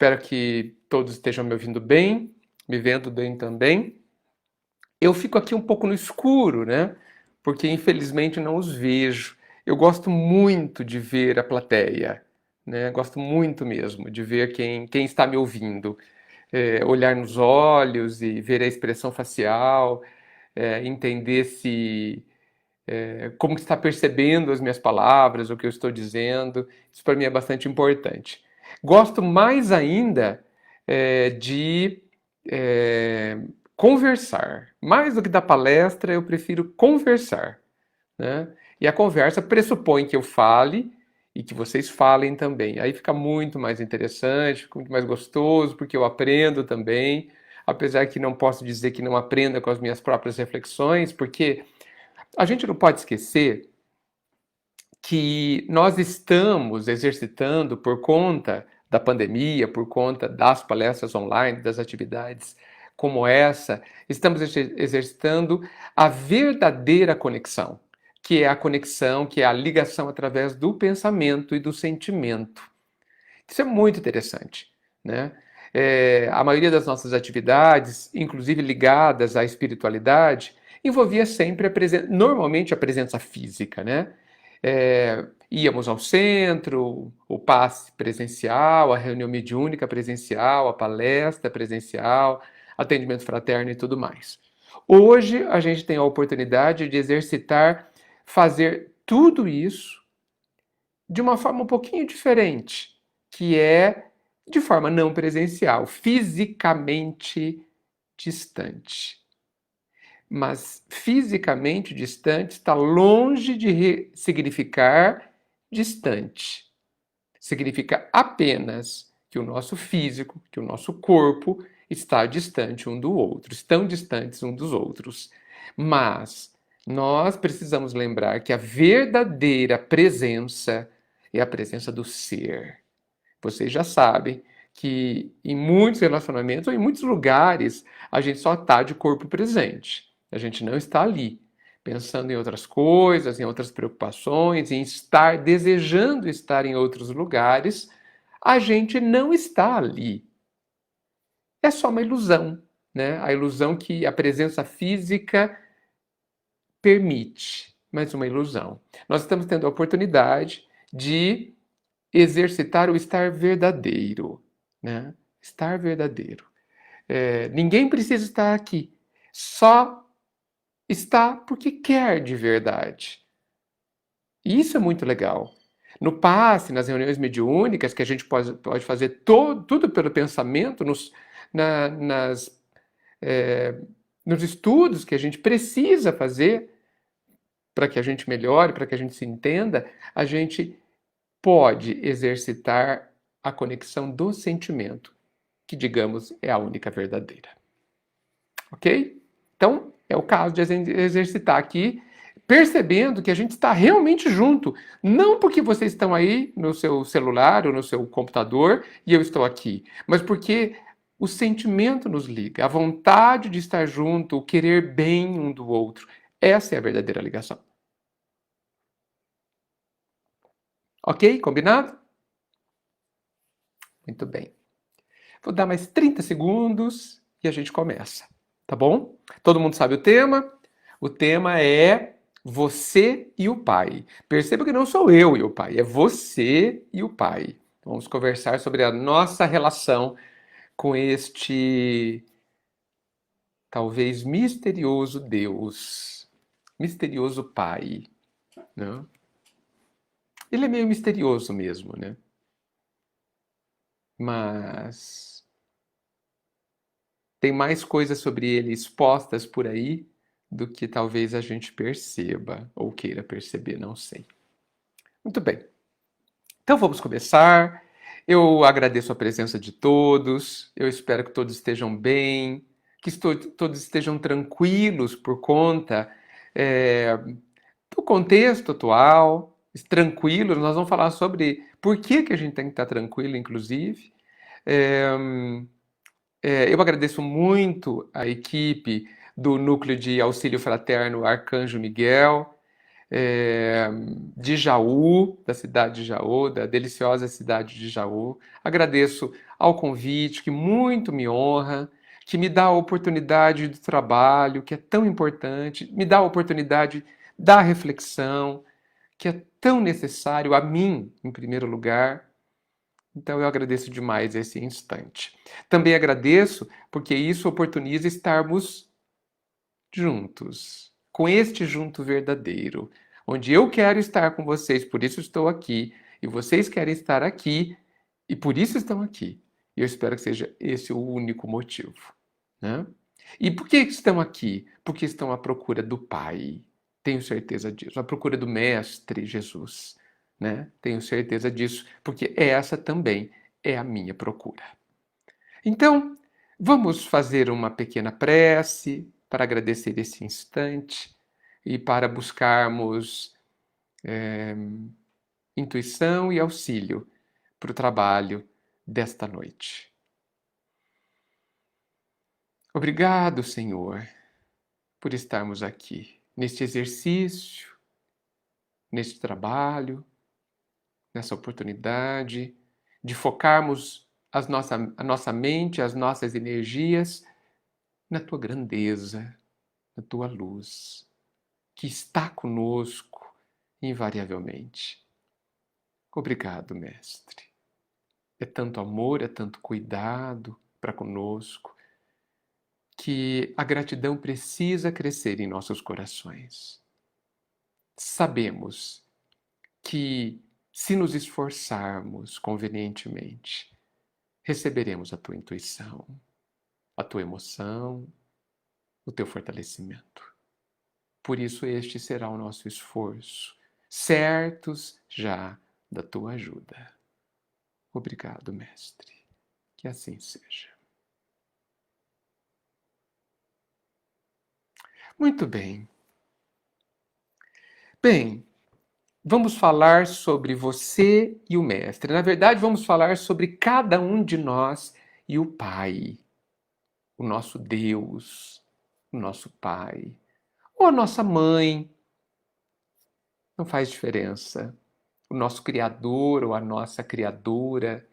Espero que todos estejam me ouvindo bem, me vendo bem também. Eu fico aqui um pouco no escuro, né? Porque infelizmente não os vejo. Eu gosto muito de ver a plateia, né? Gosto muito mesmo de ver quem está me ouvindo. Olhar nos olhos e ver a expressão facial, entender se como que está percebendo as minhas palavras, o que eu estou dizendo. Isso para mim é bastante importante. Gosto mais ainda de é, conversar. Mais do que dar palestra, eu prefiro conversar, né? E a conversa pressupõe que eu fale e que vocês falem também. Aí fica muito mais interessante, fica muito mais gostoso, porque eu aprendo também. Apesar que não posso dizer que não aprenda com as minhas próprias reflexões, porque a gente não pode esquecer que nós estamos exercitando por conta da pandemia, por conta das palestras online, das atividades como essa, estamos exercitando a verdadeira conexão, que é a conexão, que é a ligação através do pensamento e do sentimento. Isso é muito interessante, né? A maioria das nossas atividades, inclusive ligadas à espiritualidade, envolvia sempre normalmente a presença física, né? Íamos ao centro, o passe presencial, a reunião mediúnica presencial, a palestra presencial, atendimento fraterno e tudo mais. Hoje a gente tem a oportunidade de exercitar, fazer tudo isso de uma forma um pouquinho diferente, que é de forma não presencial, fisicamente distante. Mas fisicamente distante está longe de significar distante. Significa apenas que o nosso físico, que o nosso corpo está distante um do outro, estão distantes um dos outros. Mas nós precisamos lembrar que a verdadeira presença é a presença do ser. Vocês já sabem que em muitos relacionamentos ou em muitos lugares a gente só está de corpo presente. A gente não está ali, pensando em outras coisas, em outras preocupações, em estar desejando estar em outros lugares. A gente não está ali. É só uma ilusão, né? A ilusão que a presença física permite, mas uma ilusão. Nós estamos tendo a oportunidade de exercitar o estar verdadeiro, né? Estar verdadeiro. Ninguém precisa estar aqui, só está porque quer de verdade. E isso é muito legal. No passe, nas reuniões mediúnicas, que a gente pode fazer tudo pelo pensamento, na, nas, é, nos estudos que a gente precisa fazer para que a gente melhore, para que a gente se entenda, a gente pode exercitar a conexão do sentimento, que, digamos, é a única verdadeira. Ok? Então, é o caso de exercitar aqui, percebendo que a gente está realmente junto. Não porque vocês estão aí no seu celular ou no seu computador e eu estou aqui, mas porque o sentimento nos liga, a vontade de estar junto, o querer bem um do outro. Essa é a verdadeira ligação. Ok? Combinado? Muito bem. Vou dar mais 30 segundos e a gente começa, tá bom? Todo mundo sabe o tema? O tema é você e o pai. Perceba que não sou eu e o pai, é você e o pai. Vamos conversar sobre a nossa relação com este talvez misterioso Deus, misterioso pai, né? Ele é meio misterioso mesmo, né? Mas tem mais coisas sobre ele expostas por aí do que talvez a gente perceba ou queira perceber, não sei. Muito bem. Então vamos começar. Eu agradeço a presença de todos. Eu espero que todos estejam bem, que todos estejam tranquilos por conta é, do contexto atual. Tranquilos, nós vamos falar sobre por que a gente tem que estar tranquilo, inclusive. É, eu agradeço muito a equipe do Núcleo de Auxílio Fraterno Arcanjo Miguel. é, de Jaú, da cidade de Jaú, da deliciosa cidade de Jaú. Agradeço ao convite, que muito me honra, que me dá a oportunidade do trabalho, que é tão importante, me dá a oportunidade da reflexão, que é tão necessário a mim, em primeiro lugar. Então eu agradeço demais esse instante. Também agradeço porque isso oportuniza estarmos juntos, com este junto verdadeiro, onde eu quero estar com vocês, por isso estou aqui, e vocês querem estar aqui, e por isso estão aqui. E eu espero que seja esse o único motivo, né? E por que estão aqui? Porque estão à procura do Pai. Tenho certeza disso. À procura do Mestre Jesus, né? Tenho certeza disso, porque essa também é a minha procura. Então, vamos fazer uma pequena prece para agradecer esse instante e para buscarmos intuição e auxílio para o trabalho desta noite. Obrigado, Senhor, por estarmos aqui neste exercício, neste trabalho, nessa oportunidade de focarmos a nossa mente, as nossas energias na tua grandeza, na tua luz, que está conosco invariavelmente. Obrigado, Mestre. É tanto amor, é tanto cuidado para conosco, que a gratidão precisa crescer em nossos corações. Sabemos que, se nos esforçarmos convenientemente, receberemos a tua intuição, a tua emoção, o teu fortalecimento. Por isso, este será o nosso esforço, certos já da tua ajuda. Obrigado, Mestre. Que assim seja. Muito bem. Bem, vamos falar sobre você e o Mestre. Na verdade, vamos falar sobre cada um de nós e o Pai, o nosso Deus, o nosso Pai, ou a nossa mãe, não faz diferença. O nosso Criador ou a nossa Criadora,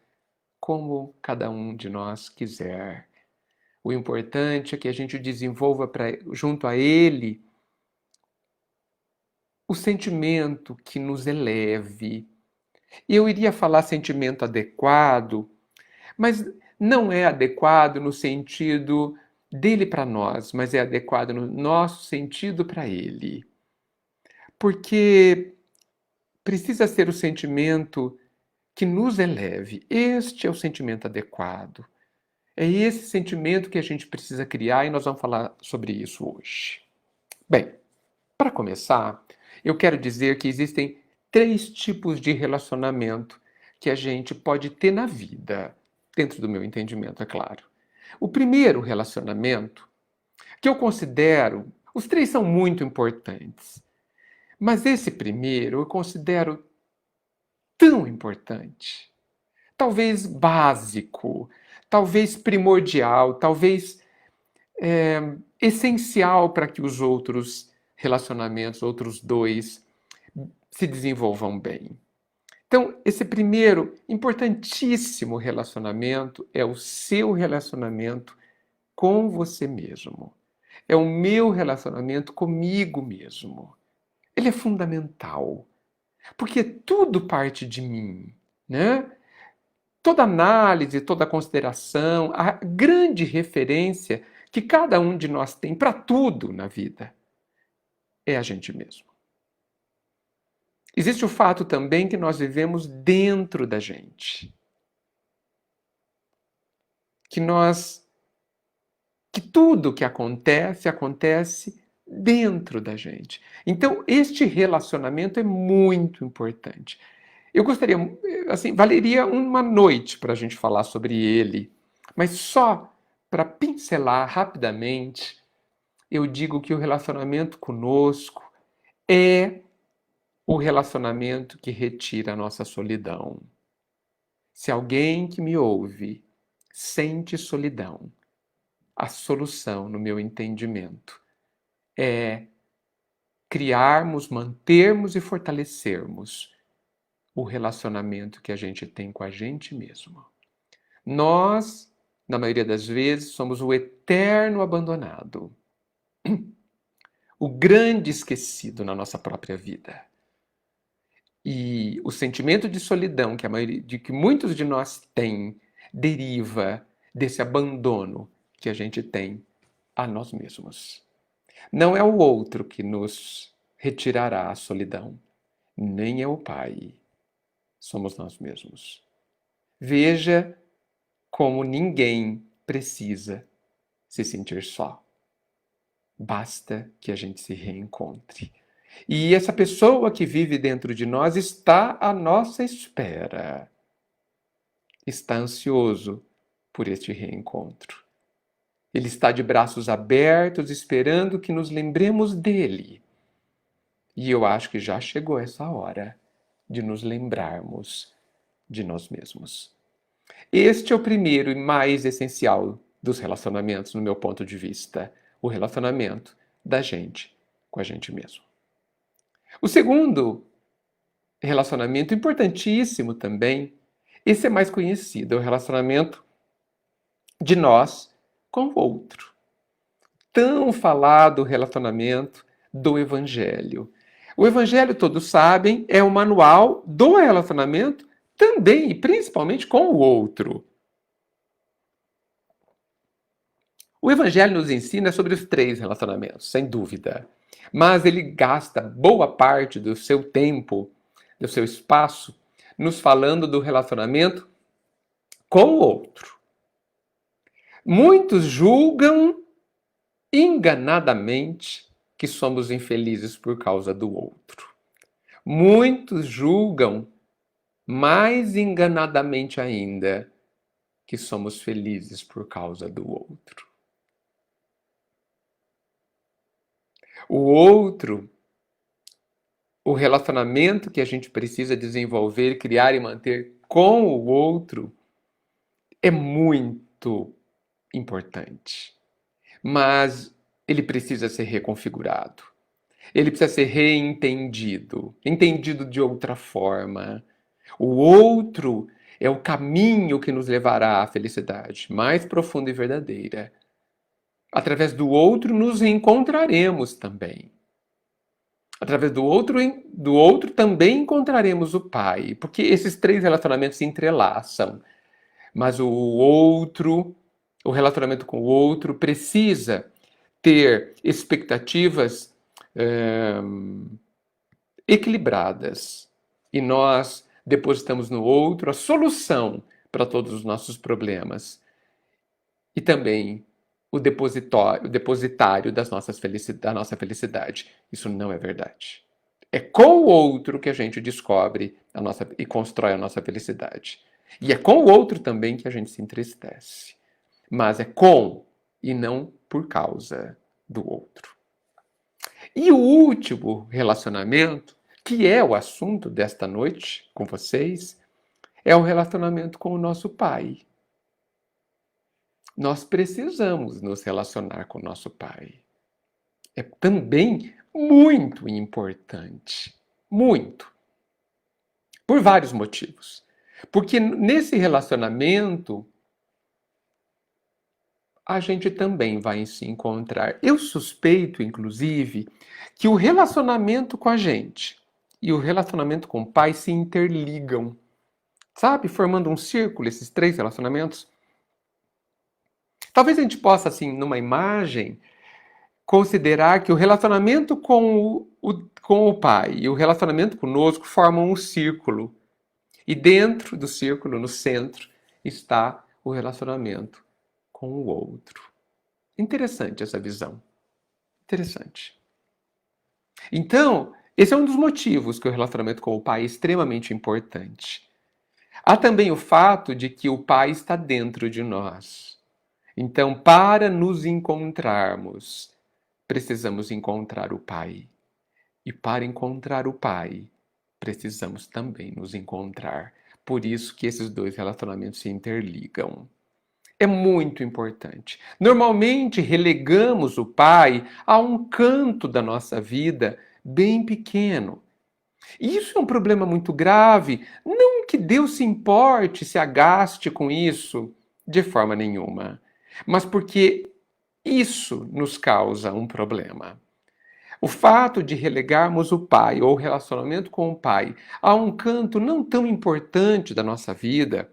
como cada um de nós quiser. O importante é que a gente desenvolva junto a Ele o sentimento que nos eleve. Eu iria falar sentimento adequado, mas não é adequado no sentido dele para nós, mas é adequado no nosso sentido para ele. Porque precisa ser o sentimento que nos eleve. Este é o sentimento adequado. É esse sentimento que a gente precisa criar e nós vamos falar sobre isso hoje. Bem, para começar, eu quero dizer que existem 3 tipos de relacionamento que a gente pode ter na vida, dentro do meu entendimento, é claro. O primeiro relacionamento, que eu considero, os 3 são muito importantes, mas esse primeiro eu considero tão importante, talvez básico, talvez primordial, talvez essencial para que os outros relacionamentos, outros 2, se desenvolvam bem. Então, esse primeiro importantíssimo relacionamento é o seu relacionamento com você mesmo. É o meu relacionamento comigo mesmo. Ele é fundamental, porque tudo parte de mim, né? Toda análise, toda consideração, a grande referência que cada um de nós tem para tudo na vida é a gente mesmo. Existe o fato também que nós vivemos dentro da gente. Que tudo que acontece, acontece dentro da gente. Então, este relacionamento é muito importante. Eu gostaria, assim, valeria uma noite para a gente falar sobre ele, mas só para pincelar rapidamente, eu digo que o relacionamento conosco é o relacionamento que retira a nossa solidão. Se alguém que me ouve sente solidão, a solução, no meu entendimento, é criarmos, mantermos e fortalecermos o relacionamento que a gente tem com a gente mesmo. Nós, na maioria das vezes, somos o eterno abandonado, o grande esquecido na nossa própria vida. E o sentimento de solidão de que muitos de nós têm deriva desse abandono que a gente tem a nós mesmos. Não é o outro que nos retirará a solidão, nem é o Pai. Somos nós mesmos. Veja como ninguém precisa se sentir só. Basta que a gente se reencontre. E essa pessoa que vive dentro de nós está à nossa espera. Está ansioso por este reencontro. Ele está de braços abertos, esperando que nos lembremos dele. E eu acho que já chegou essa hora de nos lembrarmos de nós mesmos. Este é o primeiro e mais essencial dos relacionamentos, no meu ponto de vista. O relacionamento da gente com a gente mesmo. O segundo relacionamento, importantíssimo também, esse é mais conhecido, é o relacionamento de nós com o outro. Tão falado relacionamento do Evangelho. O Evangelho, todos sabem, é o manual do relacionamento também e principalmente com o outro. O Evangelho nos ensina sobre os três relacionamentos, sem dúvida. Mas ele gasta boa parte do seu tempo, do seu espaço, nos falando do relacionamento com o outro. Muitos julgam enganadamente que somos infelizes por causa do outro. Muitos julgam mais enganadamente ainda que somos felizes por causa do outro. O outro, o relacionamento que a gente precisa desenvolver, criar e manter com o outro é muito importante. Mas ele precisa ser reconfigurado. Ele precisa ser reentendido, entendido de outra forma. O outro é o caminho que nos levará à felicidade mais profunda e verdadeira. Através do outro nos encontraremos também. Através do outro também encontraremos o Pai, porque esses três relacionamentos se entrelaçam. Mas o relacionamento com o outro precisa ter expectativas equilibradas. E nós depositamos no outro a solução para todos os nossos problemas. E também o depositário da nossa felicidade. Isso não é verdade. É com o outro que a gente descobre e constrói a nossa felicidade. E é com o outro também que a gente se entristece. Mas é com e não por causa do outro. E o último relacionamento, que é o assunto desta noite com vocês, é o relacionamento com o nosso Pai. Nós precisamos nos relacionar com o nosso Pai. É também muito importante. Muito. Por vários motivos. Porque nesse relacionamento, a gente também vai se encontrar. Eu suspeito, inclusive, que o relacionamento com a gente e o relacionamento com o Pai se interligam. Sabe? Formando um círculo, esses três relacionamentos. Talvez a gente possa, assim, numa imagem, considerar que o relacionamento com o Pai e o relacionamento conosco formam um círculo. E dentro do círculo, no centro, está o relacionamento com o outro. Interessante essa visão. Interessante. Então, esse é um dos motivos que o relacionamento com o Pai é extremamente importante. Há também o fato de que o Pai está dentro de nós. Então, para nos encontrarmos, precisamos encontrar o Pai. E para encontrar o Pai, precisamos também nos encontrar. Por isso que esses dois relacionamentos se interligam. É muito importante. Normalmente relegamos o Pai a um canto da nossa vida, bem pequeno. E isso é um problema muito grave. Não que Deus se importe, se agaste com isso, de forma nenhuma, mas porque isso nos causa um problema. O fato de relegarmos o pai ou o relacionamento com o pai a um canto não tão importante da nossa vida,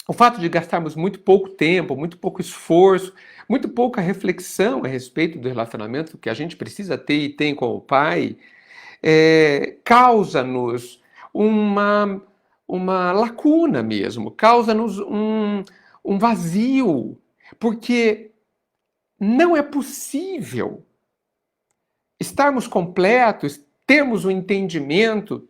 o fato de gastarmos muito pouco tempo, muito pouco esforço, muito pouca reflexão a respeito do relacionamento que a gente precisa ter e tem com o pai, causa-nos uma, uma lacuna mesmo, causa-nos um vazio, porque não é possível estarmos completos, termos o entendimento,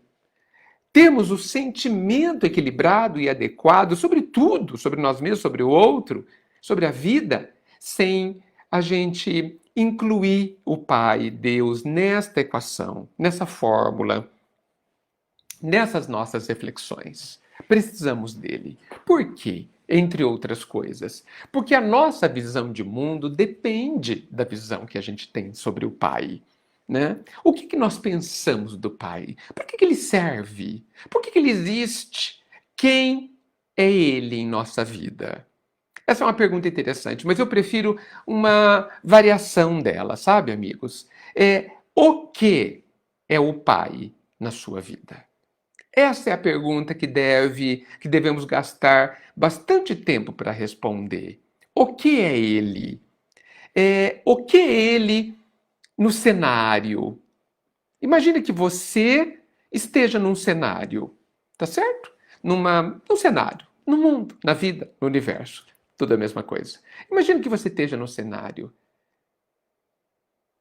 termos o sentimento equilibrado e adequado sobre tudo, sobre nós mesmos, sobre o outro, sobre a vida, sem a gente incluir o Pai, Deus, nesta equação, nessa fórmula, nessas nossas reflexões. Precisamos dele. Por quê? Entre outras coisas. Porque a nossa visão de mundo depende da visão que a gente tem sobre o Pai. Né? O que nós pensamos do Pai? Para que ele serve? Por que ele existe? Quem é ele em nossa vida? Essa é uma pergunta interessante, mas eu prefiro uma variação dela, sabe, amigos? O que é o Pai na sua vida? Essa é a pergunta que devemos gastar bastante tempo para responder. O que é ele? O que é ele no cenário? Imagine que você esteja num cenário, tá certo? Num cenário, no mundo, na vida, no universo. Tudo a mesma coisa. Imagine que você esteja num cenário.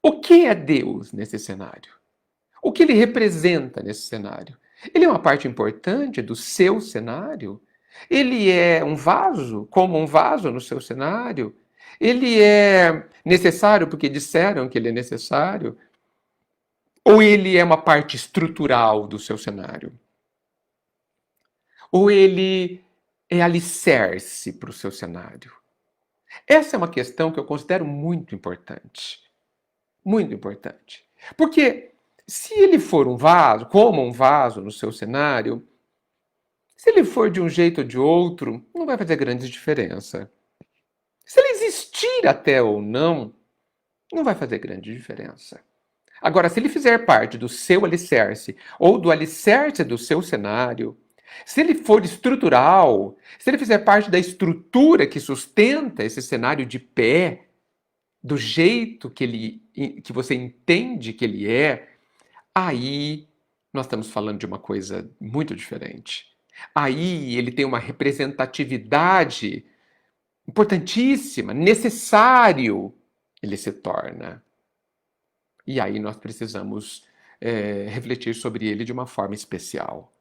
O que é Deus nesse cenário? O que ele representa nesse cenário? Ele é uma parte importante do seu cenário? Ele é um vaso, como um vaso no seu cenário? Ele é necessário porque disseram que ele é necessário? Ou ele é uma parte estrutural do seu cenário? Ou ele é alicerce para o seu cenário? Essa é uma questão que eu considero muito importante. Muito importante. Porque se ele for um vaso, como um vaso no seu cenário, se ele for de um jeito ou de outro, não vai fazer grande diferença. Se ele existir até ou não, não vai fazer grande diferença. Agora, se ele fizer parte do seu alicerce ou do alicerce do seu cenário, se ele for estrutural, se ele fizer parte da estrutura que sustenta esse cenário de pé, do jeito que você entende que ele é, aí nós estamos falando de uma coisa muito diferente. Aí ele tem uma representatividade importantíssima, necessário ele se torna. E aí nós precisamos refletir sobre ele de uma forma especial.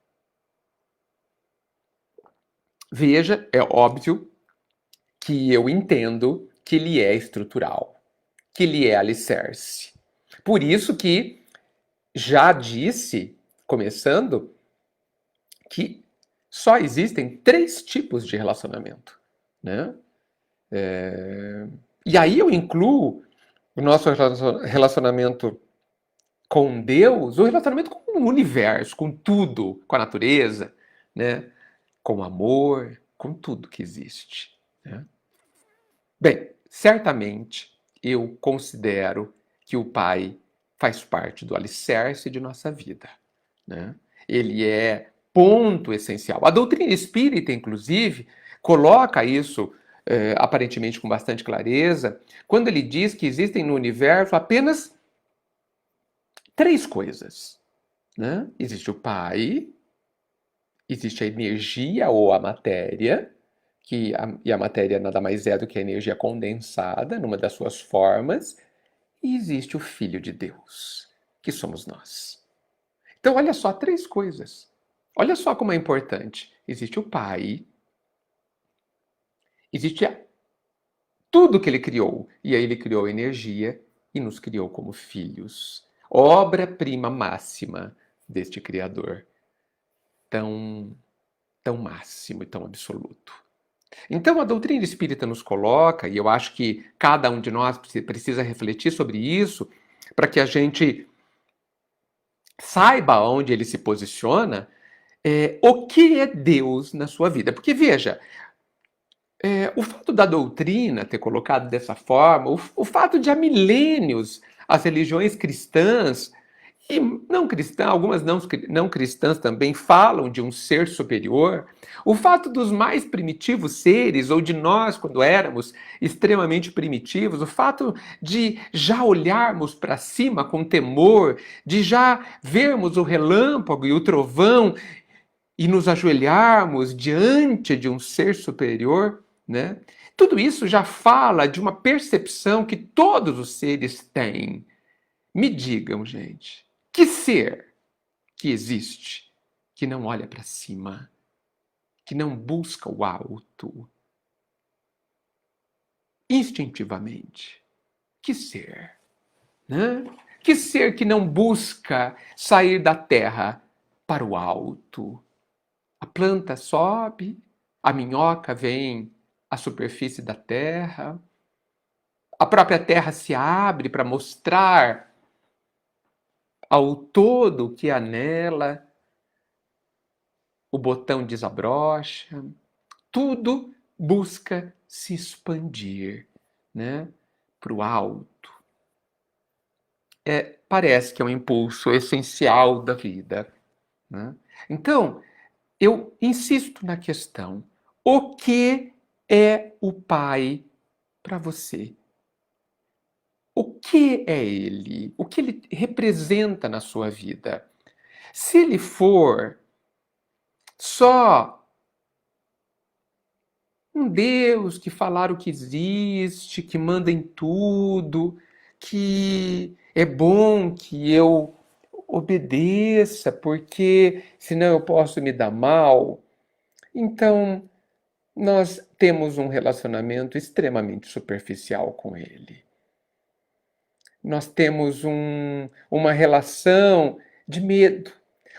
Veja, é óbvio que eu entendo que ele é estrutural, que ele é alicerce. Por isso que já disse, começando, que só existem 3 tipos de relacionamento. Né? E aí eu incluo o nosso relacionamento com Deus, o relacionamento com o universo, com tudo, com a natureza, né? Com o amor, com tudo que existe. Né? Bem, certamente eu considero que o Pai faz parte do alicerce de nossa vida. Né? Ele é ponto essencial. A doutrina espírita, inclusive, coloca isso aparentemente com bastante clareza, quando ele diz que existem no universo apenas 3 coisas. Né? Existe o Pai, existe a energia ou a matéria, e a matéria nada mais é do que a energia condensada, numa das suas formas, e existe o Filho de Deus, que somos nós. Então, olha só, 3 coisas. Olha só como é importante. Existe o Pai, existe tudo que ele criou, e aí ele criou a energia e nos criou como filhos. Obra-prima máxima deste Criador. Tão máximo e tão absoluto. Então a doutrina espírita nos coloca, e eu acho que cada um de nós precisa refletir sobre isso, para que a gente saiba onde ele se posiciona, o que é Deus na sua vida. Porque veja, o fato da doutrina ter colocado dessa forma, o fato de há milênios as religiões cristãs e não cristãs, algumas não cristãs também falam de um ser superior. O fato dos mais primitivos seres, ou de nós, quando éramos extremamente primitivos, o fato de já olharmos para cima com temor, de já vermos o relâmpago e o trovão e nos ajoelharmos diante de um ser superior, né? Tudo isso já fala de uma percepção que todos os seres têm. Me digam, gente, que ser que existe que não olha para cima, que não busca o alto instintivamente? Que ser, né? Que ser que não busca sair da terra para o alto? A planta sobe, a minhoca vem à superfície da terra, a própria terra se abre para mostrar ao todo que há nela, o botão desabrocha, tudo busca se expandir, né, para o alto. Parece que é um impulso essencial da vida, né? Então, eu insisto na questão: o que é o Pai para você? O que é ele? O que ele representa na sua vida? Se ele for só um Deus que falaram que existe, que manda em tudo, que é bom que eu obedeça, porque senão eu posso me dar mal. Então, nós temos um relacionamento extremamente superficial com ele. Nós temos uma relação de medo.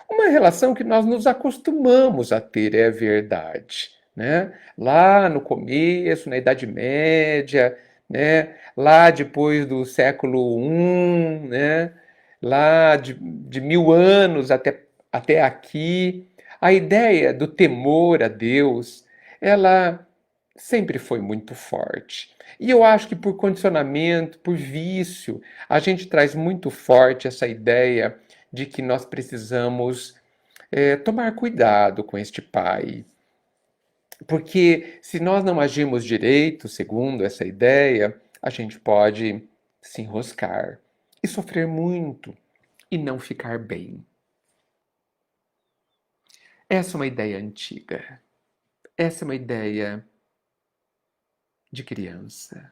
Uma relação que nós nos acostumamos a ter, é verdade, né? Lá no começo, na Idade Média, né? Lá depois do século I, né? Lá de 1000 anos até aqui, a ideia do temor a Deus, ela sempre foi muito forte. E eu acho que por condicionamento, por vício, a gente traz muito forte essa ideia de que nós precisamos tomar cuidado com este pai. Porque se nós não agirmos direito, segundo essa ideia, a gente pode se enroscar e sofrer muito e não ficar bem. Essa é uma ideia antiga. Essa é uma ideia de criança.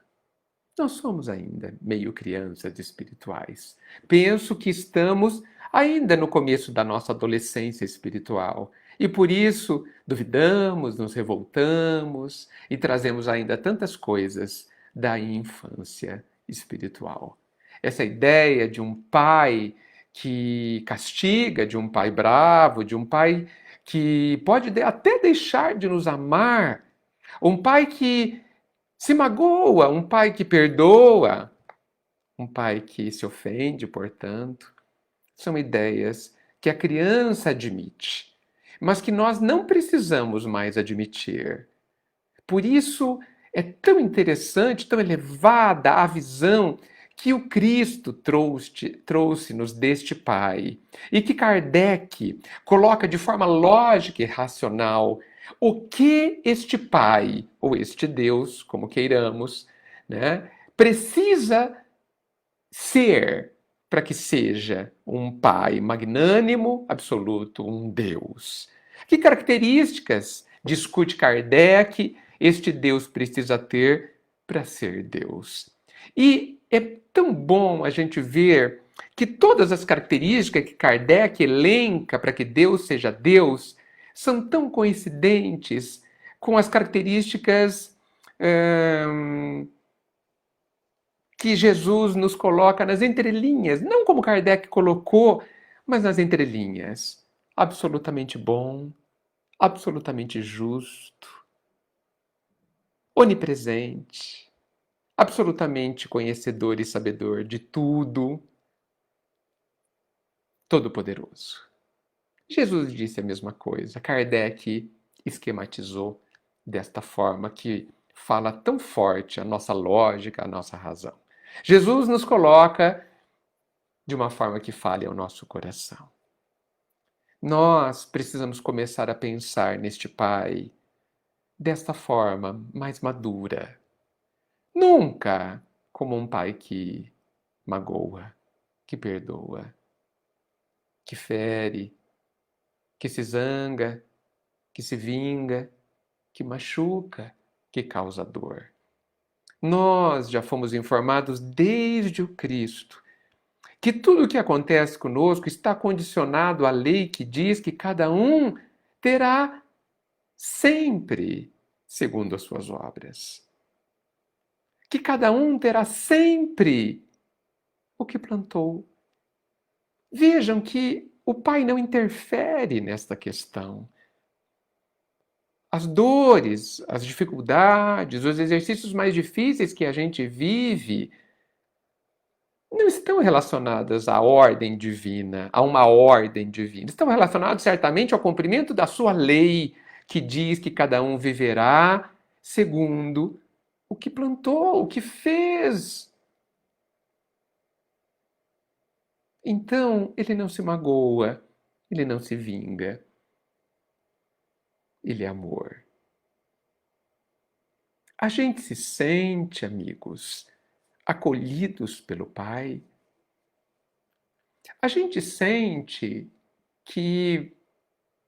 Nós somos ainda meio crianças espirituais. Penso que estamos ainda no começo da nossa adolescência espiritual. E por isso duvidamos, nos revoltamos e trazemos ainda tantas coisas da infância espiritual. Essa ideia de um pai que castiga, de um pai bravo, de um pai que pode até deixar de nos amar, um pai que se magoa, um pai que perdoa, um pai que se ofende, portanto, são ideias que a criança admite, mas que nós não precisamos mais admitir. Por isso é tão interessante, tão elevada a visão que o Cristo trouxe-nos deste Pai e que Kardec coloca de forma lógica e racional o que este Pai, ou este Deus, como queiramos, né, precisa ser para que seja um Pai magnânimo, absoluto, um Deus. Que características, discute Kardec, este Deus precisa ter para ser Deus? E é tão bom a gente ver que todas as características que Kardec elenca para que Deus seja Deus são tão coincidentes com as características que Jesus nos coloca nas entrelinhas, não como Kardec colocou, mas nas entrelinhas. Absolutamente bom, absolutamente justo, onipresente, absolutamente conhecedor e sabedor de tudo, Todo-Poderoso. Jesus disse a mesma coisa. Kardec esquematizou desta forma que fala tão forte a nossa lógica, a nossa razão. Jesus nos coloca de uma forma que fale ao nosso coração. Nós precisamos começar a pensar neste Pai desta forma mais madura. Nunca como um pai que magoa, que perdoa, que fere, que se zanga, que se vinga, que machuca, que causa dor. Nós já fomos informados desde o Cristo que tudo o que acontece conosco está condicionado à lei que diz que cada um terá sempre segundo as suas obras. Que cada um terá sempre o que plantou. Vejam que o Pai não interfere nesta questão. As dores, as dificuldades, os exercícios mais difíceis que a gente vive não estão relacionadas à ordem divina, a uma ordem divina. Estão relacionados certamente ao cumprimento da sua lei, que diz que cada um viverá segundo o que plantou, o que fez. Então, ele não se magoa, ele não se vinga. Ele é amor. A gente se sente, amigos, acolhidos pelo Pai. A gente sente que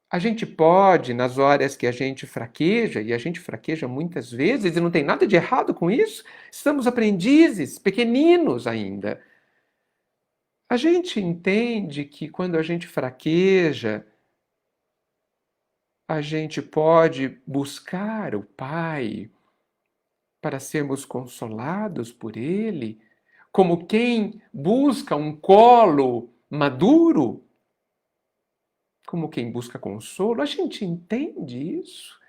a gente pode, nas horas que a gente fraqueja, e a gente fraqueja muitas vezes, e não tem nada de errado com isso, estamos aprendizes, pequeninos ainda. A gente entende que quando a gente fraqueja, a gente pode buscar o Pai para sermos consolados por Ele, como quem busca um colo maduro, como quem busca consolo. A gente entende isso.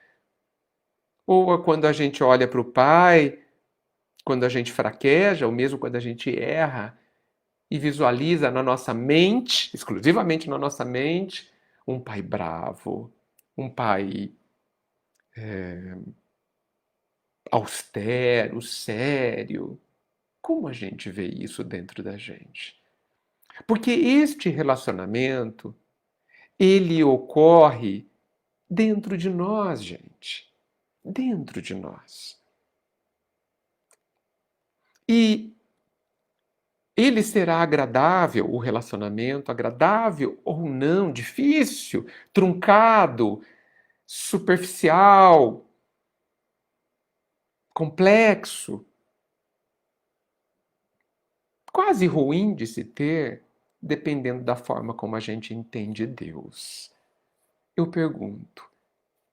Ou quando a gente olha para o Pai, quando a gente fraqueja, ou mesmo quando a gente erra, e visualiza na nossa mente, exclusivamente na nossa mente, um Pai bravo, um Pai austero, sério. Como a gente vê isso dentro da gente? Porque este relacionamento, ele ocorre dentro de nós, gente. Dentro de nós. E ele será agradável, o relacionamento, agradável ou não, difícil, truncado, superficial, complexo, quase ruim de se ter, dependendo da forma como a gente entende Deus. Eu pergunto,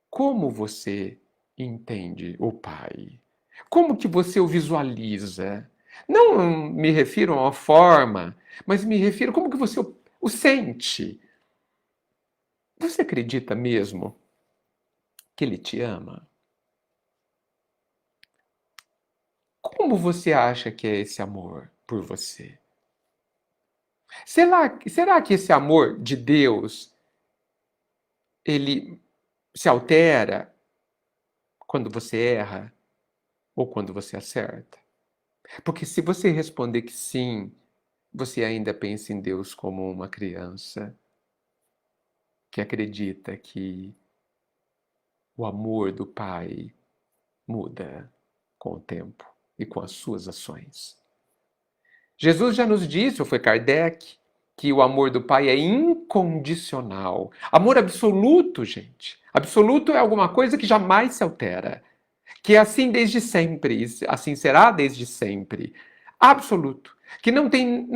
como você entende o Pai? Como que você o visualiza? Não me refiro a uma forma, mas me refiro a como que você o sente. Você acredita mesmo que ele te ama? Como você acha que é esse amor por você? Será que esse amor de Deus, ele se altera quando você erra ou quando você acerta? Porque se você responder que sim, você ainda pensa em Deus como uma criança que acredita que o amor do Pai muda com o tempo e com as suas ações. Jesus já nos disse, ou foi Kardec, que o amor do Pai é incondicional. Amor absoluto, gente. Absoluto é alguma coisa que jamais se altera. Que é assim desde sempre, assim será desde sempre. Absoluto. Que não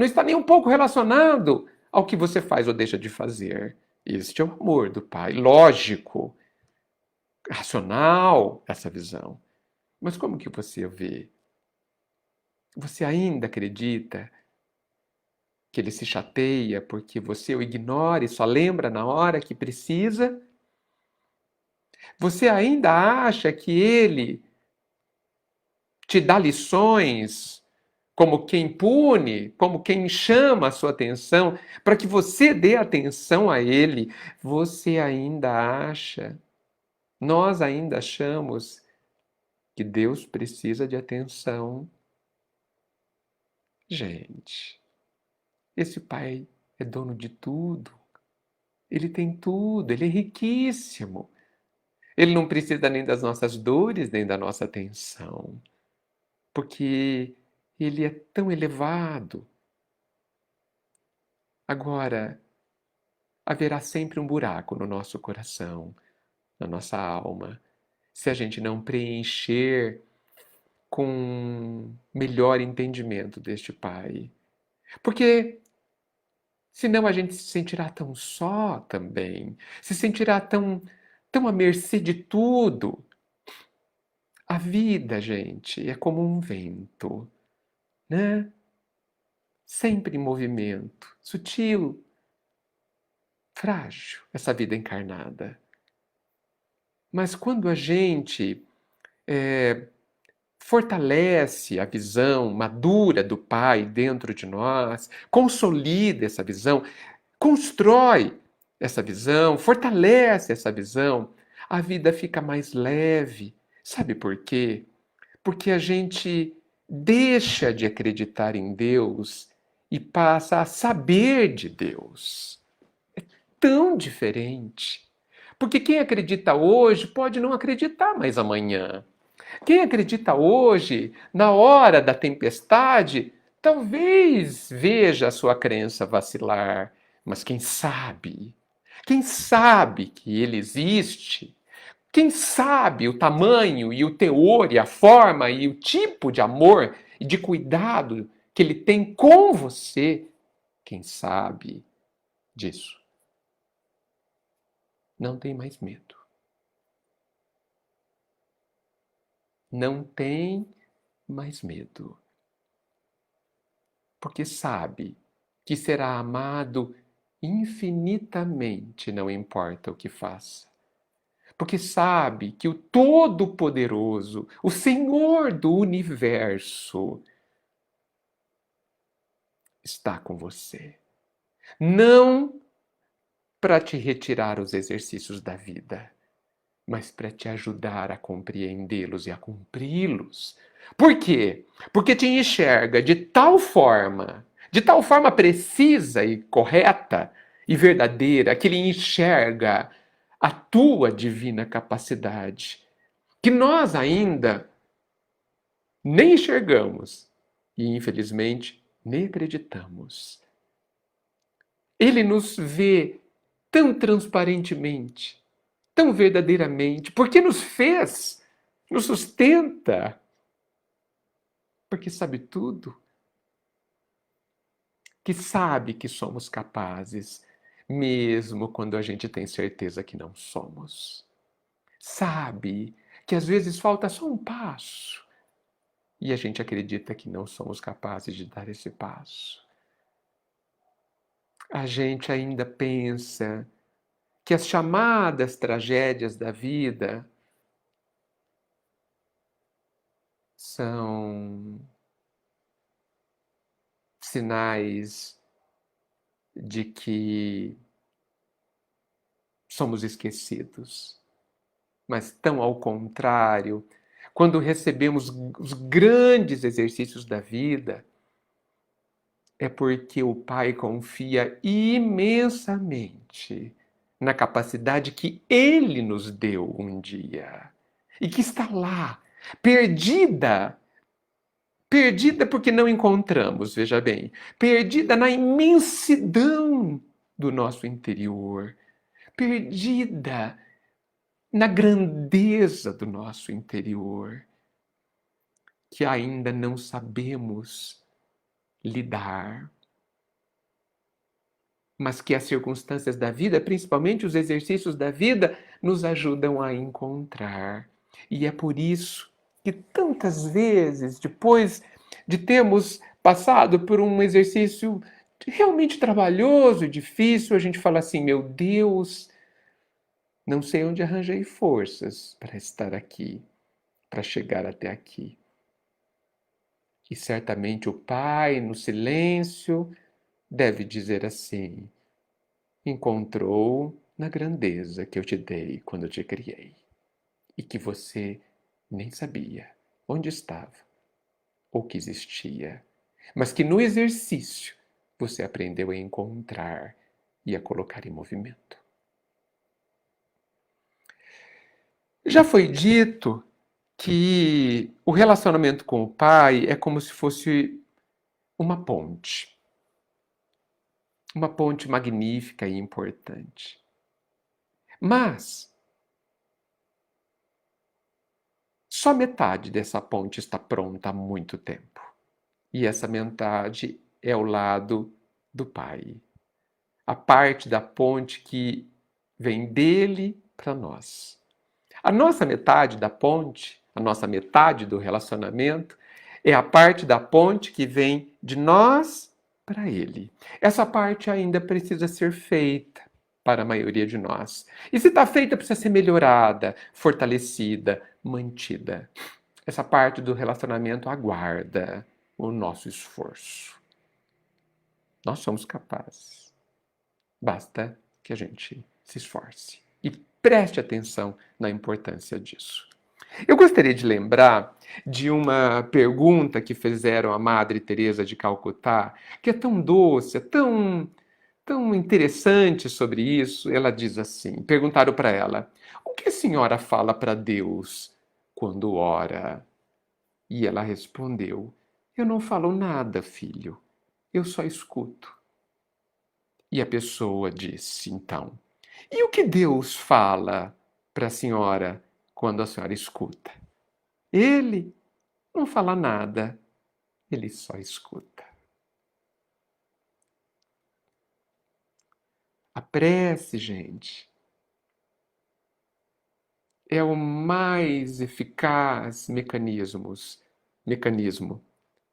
está nem um pouco relacionado ao que você faz ou deixa de fazer. Este é o amor do Pai. Lógico, racional, essa visão. Mas como que você vê? Você ainda acredita que ele se chateia porque você o ignora e só lembra na hora que precisa? Você ainda acha que ele te dá lições como quem pune, como quem chama a sua atenção, para que você dê atenção a ele, você ainda acha, nós ainda achamos que Deus precisa de atenção. Gente, esse pai é dono de tudo, ele tem tudo, ele é riquíssimo. Ele não precisa nem das nossas dores, nem da nossa atenção, porque ele é tão elevado. Agora, haverá sempre um buraco no nosso coração, na nossa alma, se a gente não preencher com melhor entendimento deste Pai. Porque senão a gente se sentirá tão só também, se sentirá tão à mercê de tudo. A vida, gente, é como um vento, né? Sempre em movimento, sutil, frágil, essa vida encarnada. Mas quando a gente fortalece a visão madura do Pai dentro de nós, consolida essa visão, constrói essa visão, fortalece essa visão, a vida fica mais leve. Sabe por quê? Porque a gente deixa de acreditar em Deus e passa a saber de Deus. Tão diferente. Porque quem acredita hoje pode não acreditar mais amanhã. Quem acredita hoje, na hora da tempestade, talvez veja a sua crença vacilar, mas quem sabe? Quem sabe que ele existe? Quem sabe o tamanho e o teor e a forma e o tipo de amor e de cuidado que ele tem com você? Quem sabe disso? Não tem mais medo. Não tem mais medo. Porque sabe que será amado infinitamente, não importa o que faça. Porque sabe que o Todo-Poderoso, o Senhor do universo, está com você. Não para te retirar os exercícios da vida, mas para te ajudar a compreendê-los e a cumpri-los. Por quê? Porque te enxerga de tal forma precisa e correta e verdadeira, que ele enxerga a tua divina capacidade, que nós ainda nem enxergamos e, infelizmente, nem acreditamos. Ele nos vê tão transparentemente, tão verdadeiramente, porque nos fez, nos sustenta, porque sabe tudo, que sabe que somos capazes, mesmo quando a gente tem certeza que não somos. Sabe que às vezes falta só um passo e a gente acredita que não somos capazes de dar esse passo. A gente ainda pensa que as chamadas tragédias da vida são sinais de que somos esquecidos. Mas tão ao contrário, quando recebemos os grandes exercícios da vida, é porque o Pai confia imensamente na capacidade que Ele nos deu um dia e que está lá, perdida. Perdida porque não encontramos, veja bem, perdida na imensidão do nosso interior, perdida na grandeza do nosso interior, que ainda não sabemos lidar, mas que as circunstâncias da vida, principalmente os exercícios da vida, nos ajudam a encontrar. E é por isso que tantas vezes, depois de termos passado por um exercício realmente trabalhoso e difícil, a gente fala assim: meu Deus, não sei onde arranjei forças para estar aqui, para chegar até aqui. E certamente o pai, no silêncio, deve dizer assim: encontrou na grandeza que eu te dei quando eu te criei, e que você nem sabia onde estava ou que existia, mas que no exercício você aprendeu a encontrar e a colocar em movimento. Já foi dito que o relacionamento com o pai é como se fosse uma ponte magnífica e importante. Mas só metade dessa ponte está pronta há muito tempo. E essa metade é o lado do pai. A parte da ponte que vem dele para nós. A nossa metade da ponte, a nossa metade do relacionamento, é a parte da ponte que vem de nós para ele. Essa parte ainda precisa ser feita para a maioria de nós. E se está feita, precisa ser melhorada, fortalecida, mantida. Essa parte do relacionamento aguarda o nosso esforço. Nós somos capazes. Basta que a gente se esforce e preste atenção na importância disso. Eu gostaria de lembrar de uma pergunta que fizeram a Madre Teresa de Calcutá, que é tão doce, é tão interessante sobre isso. Ela diz assim: perguntaram para ela: "O que a senhora fala para Deus quando ora?" E ela respondeu: "Eu não falo nada, filho. Eu só escuto." E a pessoa disse, então: "E o que Deus fala para a senhora quando a senhora escuta?" Ele não fala nada, ele só escuta. A prece, gente, é o mais eficaz mecanismo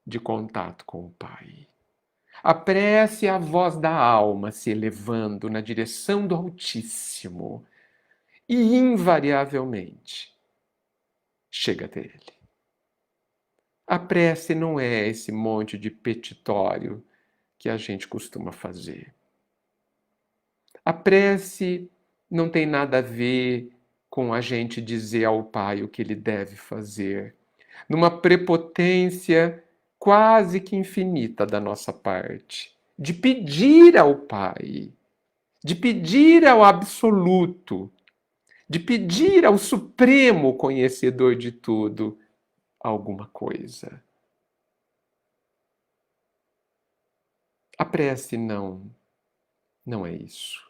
de contato com o Pai. A prece é a voz da alma se elevando na direção do Altíssimo e, invariavelmente, chega até Ele. A prece não é esse monte de petitório que a gente costuma fazer. A prece não tem nada a ver com a gente dizer ao Pai o que ele deve fazer, numa prepotência quase que infinita da nossa parte, de pedir ao Pai, de pedir ao Absoluto, de pedir ao Supremo Conhecedor de tudo alguma coisa. A prece não é isso.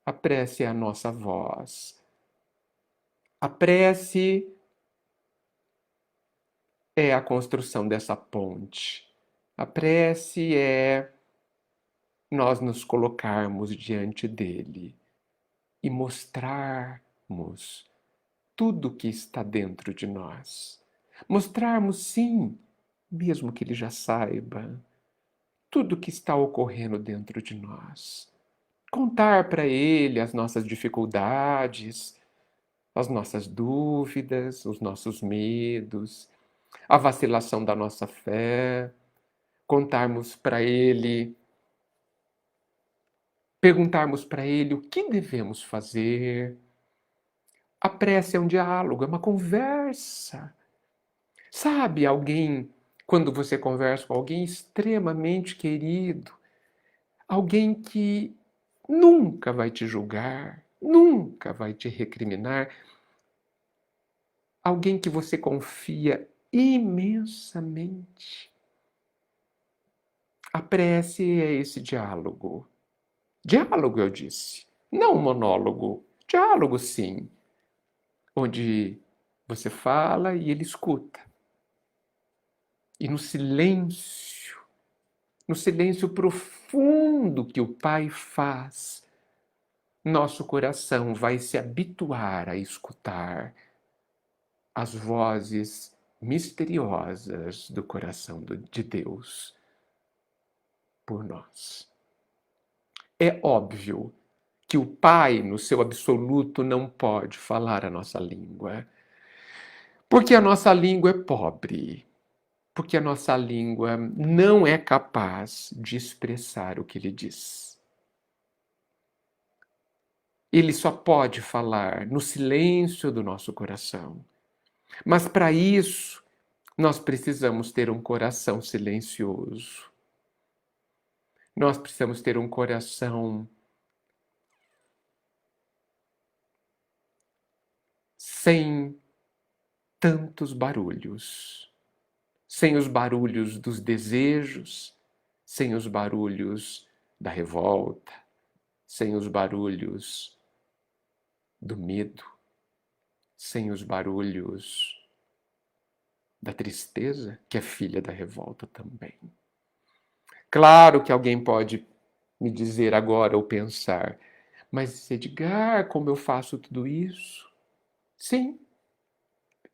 A prece é a nossa voz. A prece é a construção dessa ponte. A prece é nós nos colocarmos diante dele e mostrarmos tudo que está dentro de nós. Mostrarmos, sim, mesmo que ele já saiba, tudo que está ocorrendo dentro de nós. Contar para ele as nossas dificuldades, as nossas dúvidas, os nossos medos, a vacilação da nossa fé, contarmos para ele, perguntarmos para ele o que devemos fazer. A prece é um diálogo, é uma conversa. Sabe, alguém, quando você conversa com alguém extremamente querido, alguém que nunca vai te julgar, nunca vai te recriminar, alguém que você confia imensamente. A prece é esse diálogo. Diálogo, eu disse. Não um monólogo. Diálogo, sim. Onde você fala e ele escuta. E no silêncio profundo que o Pai faz, nosso coração vai se habituar a escutar as vozes misteriosas do coração de Deus por nós. É óbvio que o Pai, no seu absoluto, não pode falar a nossa língua, porque a nossa língua é pobre. porque a nossa língua não é capaz de expressar o que ele diz. Ele só pode falar no silêncio do nosso coração. Mas para isso, nós precisamos ter um coração silencioso. Nós precisamos ter um coração sem tantos barulhos, sem os barulhos dos desejos, sem os barulhos da revolta, sem os barulhos do medo, sem os barulhos da tristeza, que é filha da revolta também. Claro que alguém pode me dizer agora ou pensar, mas Edgar, como eu faço tudo isso? Sim,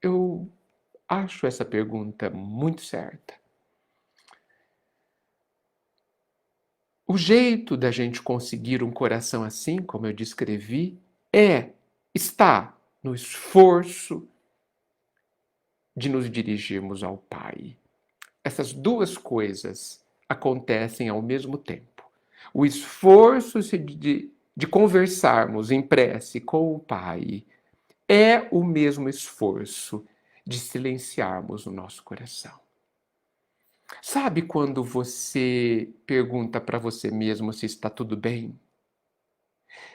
eu acho essa pergunta muito certa. O jeito da gente conseguir um coração assim, como eu descrevi, está no esforço de nos dirigirmos ao Pai. Essas duas coisas acontecem ao mesmo tempo. O esforço de conversarmos em prece com o Pai é o mesmo esforço de silenciarmos o nosso coração. Sabe quando você pergunta para você mesmo se está tudo bem?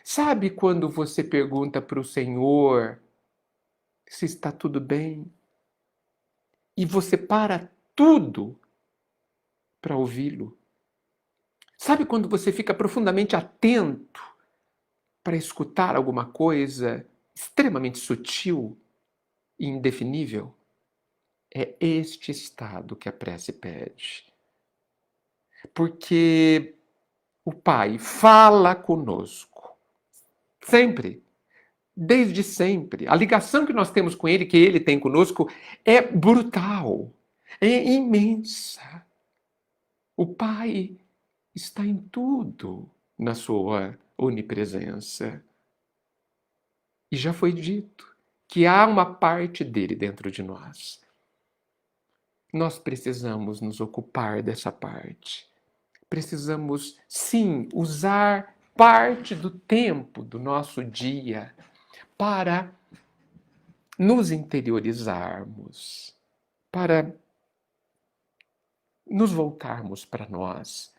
Sabe quando você pergunta para o Senhor se está tudo bem? E você para tudo para ouvi-lo? Sabe quando você fica profundamente atento para escutar alguma coisa extremamente sutil e indefinível? É este estado que a prece pede. Porque o Pai fala conosco. Sempre. Desde sempre. A ligação que nós temos com Ele, que Ele tem conosco, é brutal. É imensa. O Pai está em tudo na sua onipresença. E já foi dito que há uma parte dele dentro de nós. Nós precisamos nos ocupar dessa parte. Precisamos, sim, usar parte do tempo do nosso dia para nos interiorizarmos, para nos voltarmos para nós,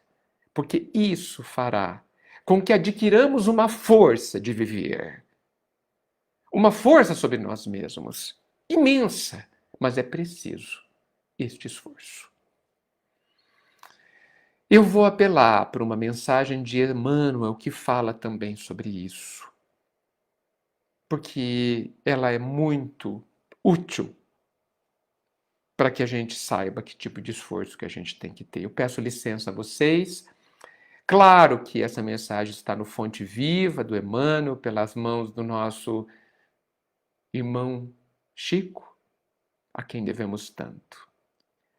porque isso fará com que adquiramos uma força de viver, uma força sobre nós mesmos, imensa, mas é preciso este esforço. Eu vou apelar para uma mensagem de Emmanuel que fala também sobre isso, porque ela é muito útil para que a gente saiba que tipo de esforço que a gente tem que ter. Eu peço licença a vocês. Claro que essa mensagem está no Fonte Viva do Emmanuel, pelas mãos do nosso irmão Chico, a quem devemos tanto.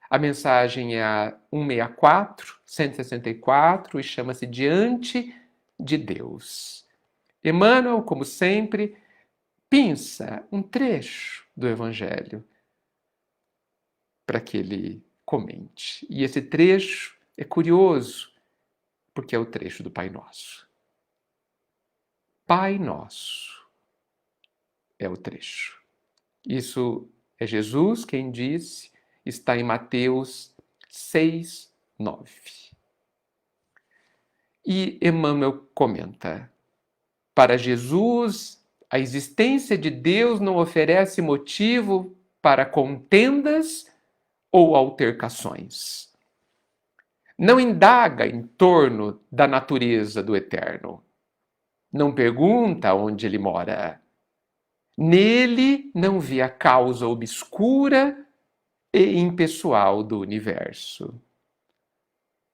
A mensagem é a 164, 164 e chama-se Diante de Deus. Emmanuel, como sempre, pinça um trecho do Evangelho para que ele comente. E esse trecho é curioso, porque é o trecho do Pai Nosso. Pai Nosso é o trecho. Isso é Jesus quem disse, está em Mateus 6, 9. E Emmanuel comenta: para Jesus, a existência de Deus não oferece motivo para contendas ou altercações. Não indaga em torno da natureza do eterno. Não pergunta onde ele mora. Nele não vê a causa obscura e impessoal do universo.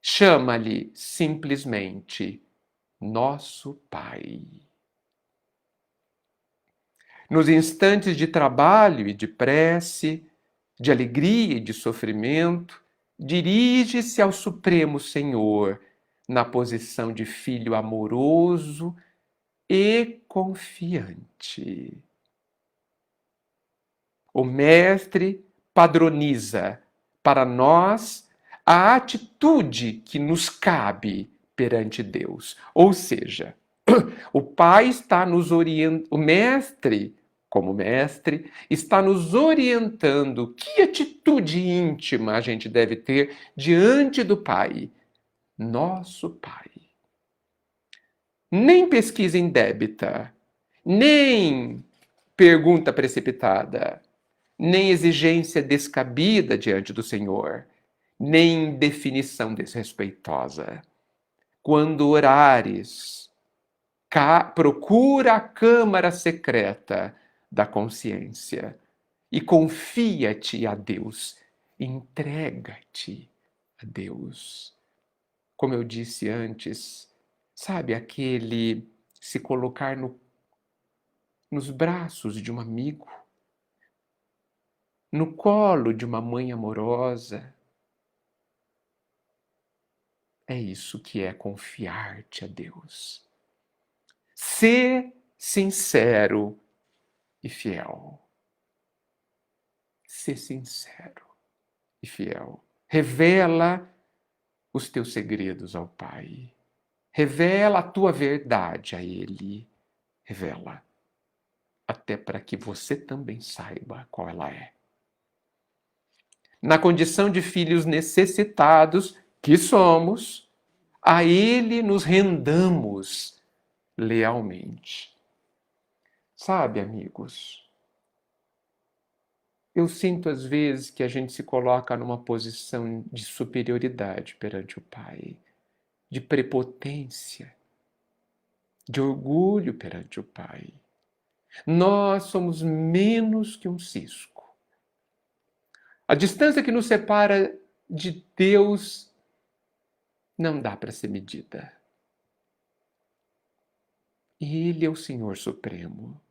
Chama-lhe simplesmente nosso Pai. Nos instantes de trabalho e de prece, de alegria e de sofrimento, dirige-se ao Supremo Senhor na posição de filho amoroso e confiante. O mestre padroniza para nós a atitude que nos cabe perante Deus. Ou seja, o Pai está nos orientando, o Mestre, como Mestre, está nos orientando que atitude íntima a gente deve ter diante do Pai, nosso Pai. Nem pesquisa indébita, nem pergunta precipitada, nem exigência descabida diante do Senhor, nem definição desrespeitosa. Quando orares, procura a câmara secreta da consciência e confia-te a Deus, entrega-te a Deus. Como eu disse antes, sabe aquele se colocar nos braços de um amigo, no colo de uma mãe amorosa. É isso que é confiar-te a Deus. Ser sincero e fiel. Ser sincero e fiel. Revela os teus segredos ao Pai. Revela a tua verdade a Ele. Revela. Até para que você também saiba qual ela é. Na condição de filhos necessitados que somos, a Ele nos rendamos lealmente. Sabe, amigos, eu sinto às vezes que a gente se coloca numa posição de superioridade perante o Pai, de prepotência, de orgulho perante o Pai. Nós somos menos que um cisco. A distância que nos separa de Deus não dá para ser medida. Ele é o Senhor Supremo.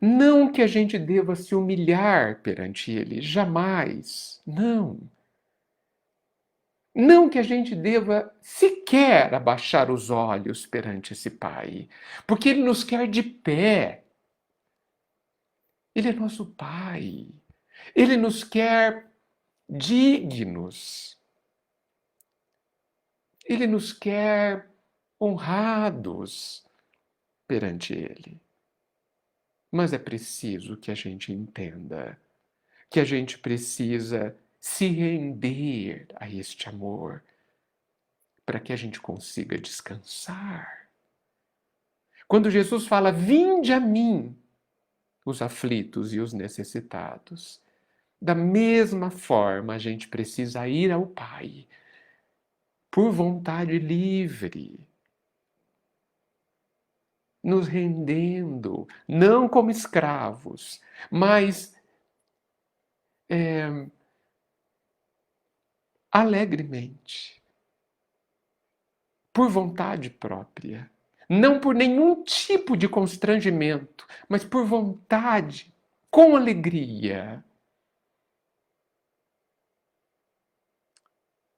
Não que a gente deva se humilhar perante Ele, jamais. Não. Não que a gente deva sequer abaixar os olhos perante esse Pai, porque Ele nos quer de pé. Ele é nosso Pai. Ele nos quer dignos. Ele nos quer honrados perante Ele. Mas é preciso que a gente entenda que a gente precisa se render a este amor para que a gente consiga descansar. Quando Jesus fala, vinde a mim, os aflitos e os necessitados, da mesma forma a gente precisa ir ao Pai, por vontade livre, nos rendendo, não como escravos, mas alegremente, por vontade própria, não por nenhum tipo de constrangimento, mas por vontade, com alegria.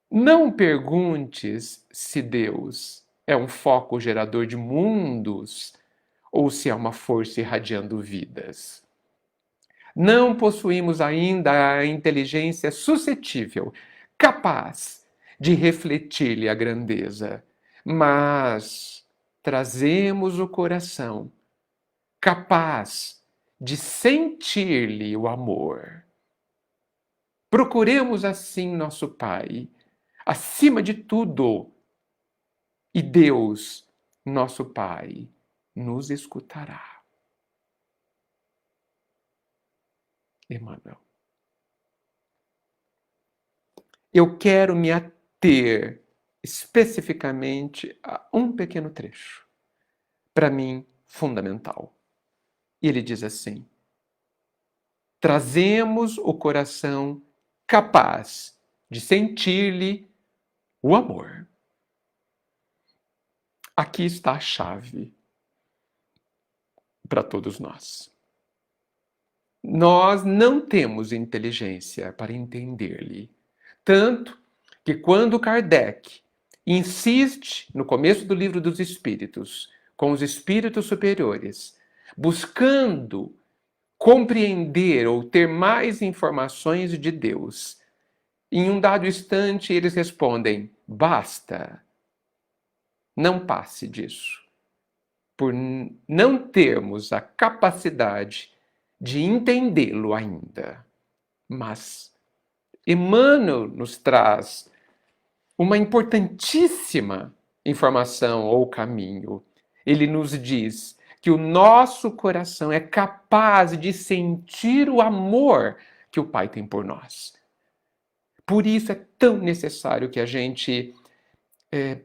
Não perguntes se Deus é um foco gerador de mundos ou se é uma força irradiando vidas. Não possuímos ainda a inteligência suscetível, capaz de refletir-lhe a grandeza, mas trazemos o coração capaz de sentir-lhe o amor. Procuremos assim nosso Pai, acima de tudo, e Deus, nosso Pai, nos escutará. Emmanuel. Eu quero me ater especificamente a um pequeno trecho, para mim fundamental. E ele diz assim: trazemos o coração capaz de sentir-lhe o amor. Aqui está a chave para todos nós. Nós não temos inteligência para entender-lhe. Tanto que quando Kardec insiste no começo do Livro dos Espíritos, com os espíritos superiores, buscando compreender ou ter mais informações de Deus, Em um dado instante, eles respondem: basta, não passe disso, por não termos a capacidade de entendê-lo ainda. Mas Emmanuel nos traz uma importantíssima informação ou caminho. Ele nos diz que o nosso coração é capaz de sentir o amor que o Pai tem por nós. Por isso é tão necessário que a gente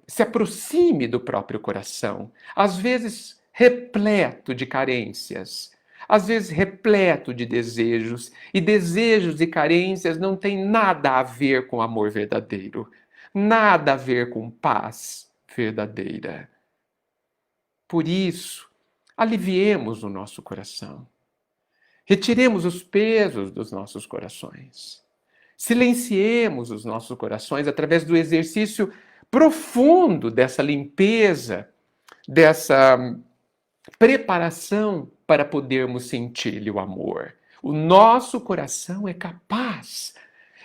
se aproxime do próprio coração, às vezes repleto de carências, às vezes repleto de desejos, e desejos e carências não têm nada a ver com amor verdadeiro, nada a ver com paz verdadeira. Por isso, aliviemos o nosso coração, retiremos os pesos dos nossos corações, silenciemos os nossos corações através do exercício profundo dessa limpeza, dessa preparação para podermos sentir-lhe o amor. O nosso coração é capaz.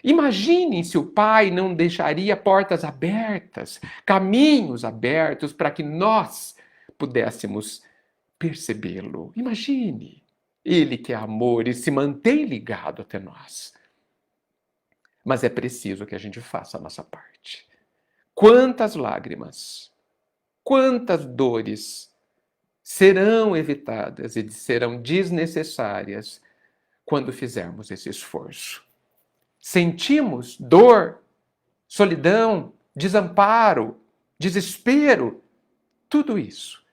Imaginem se o Pai não deixaria portas abertas, caminhos abertos para que nós pudéssemos percebê-lo. Imagine. Ele que é amor e se mantém ligado até nós. Mas é preciso que a gente faça a nossa parte. Quantas lágrimas, quantas dores serão evitadas e serão desnecessárias quando fizermos esse esforço. Sentimos dor, solidão, desamparo, desespero, tudo isso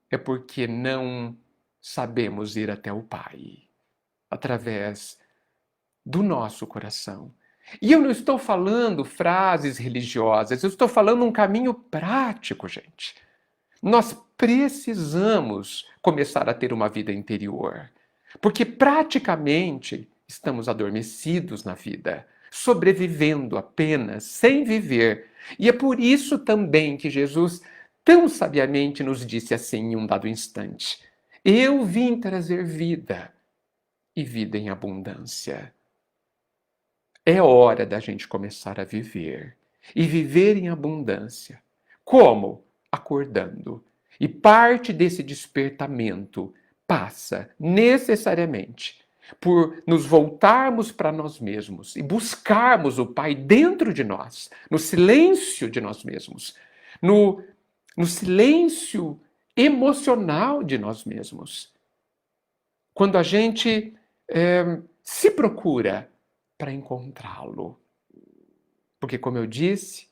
é porque não sabemos ir até o Pai através do nosso coração. E eu não estou falando frases religiosas, eu estou falando um caminho prático, gente. Nós precisamos começar a ter uma vida interior, porque praticamente estamos adormecidos na vida, sobrevivendo apenas, sem viver. E é por isso também que Jesus tão sabiamente nos disse assim em um dado instante: eu vim trazer vida e vida em abundância. É hora da gente começar a viver e viver em abundância. Como? Acordando. E parte desse despertamento passa necessariamente por nos voltarmos para nós mesmos e buscarmos o Pai dentro de nós, no silêncio de nós mesmos, no silêncio emocional de nós mesmos. Quando a gente se procura para encontrá-lo. Porque, como eu disse,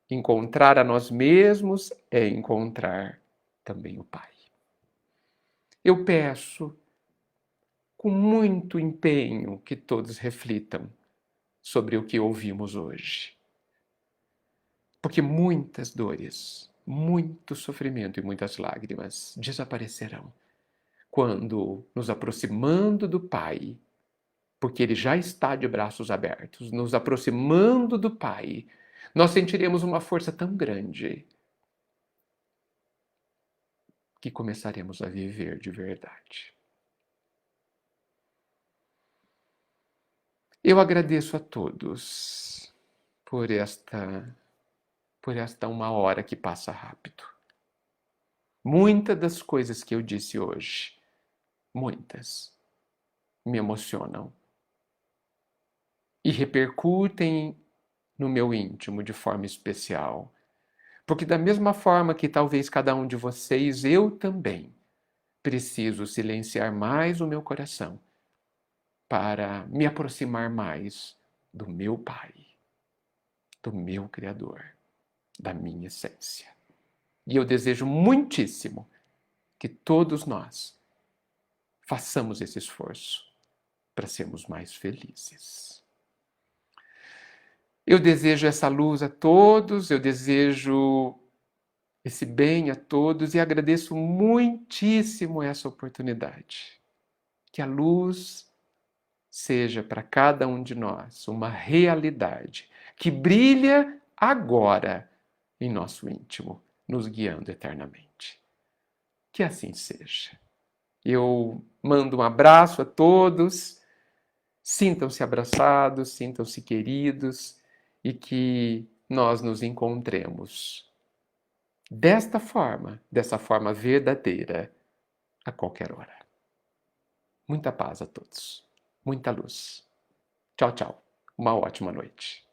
encontrar a nós mesmos é encontrar também o Pai. Eu peço com muito empenho que todos reflitam sobre o que ouvimos hoje. Porque muitas dores, muito sofrimento e muitas lágrimas desaparecerão quando, nos aproximando do Pai, porque Ele já está de braços abertos, nos aproximando do Pai, nós sentiremos uma força tão grande que começaremos a viver de verdade. Eu agradeço a todos por esta uma hora que passa rápido. Muitas das coisas que eu disse hoje, muitas, me emocionam e repercutem no meu íntimo de forma especial. Porque da mesma forma que talvez cada um de vocês, eu também preciso silenciar mais o meu coração para me aproximar mais do meu Pai, do meu Criador, da minha essência. E eu desejo muitíssimo que todos nós façamos esse esforço para sermos mais felizes. Eu desejo essa luz a todos, eu desejo esse bem a todos e agradeço muitíssimo essa oportunidade. Que a luz seja para cada um de nós uma realidade que brilha agora em nosso íntimo, nos guiando eternamente. Que assim seja. Eu mando um abraço a todos. Sintam-se abraçados, sintam-se queridos e que nós nos encontremos dessa forma verdadeira, a qualquer hora. Muita paz a todos. Muita luz. Tchau, tchau. Uma ótima noite.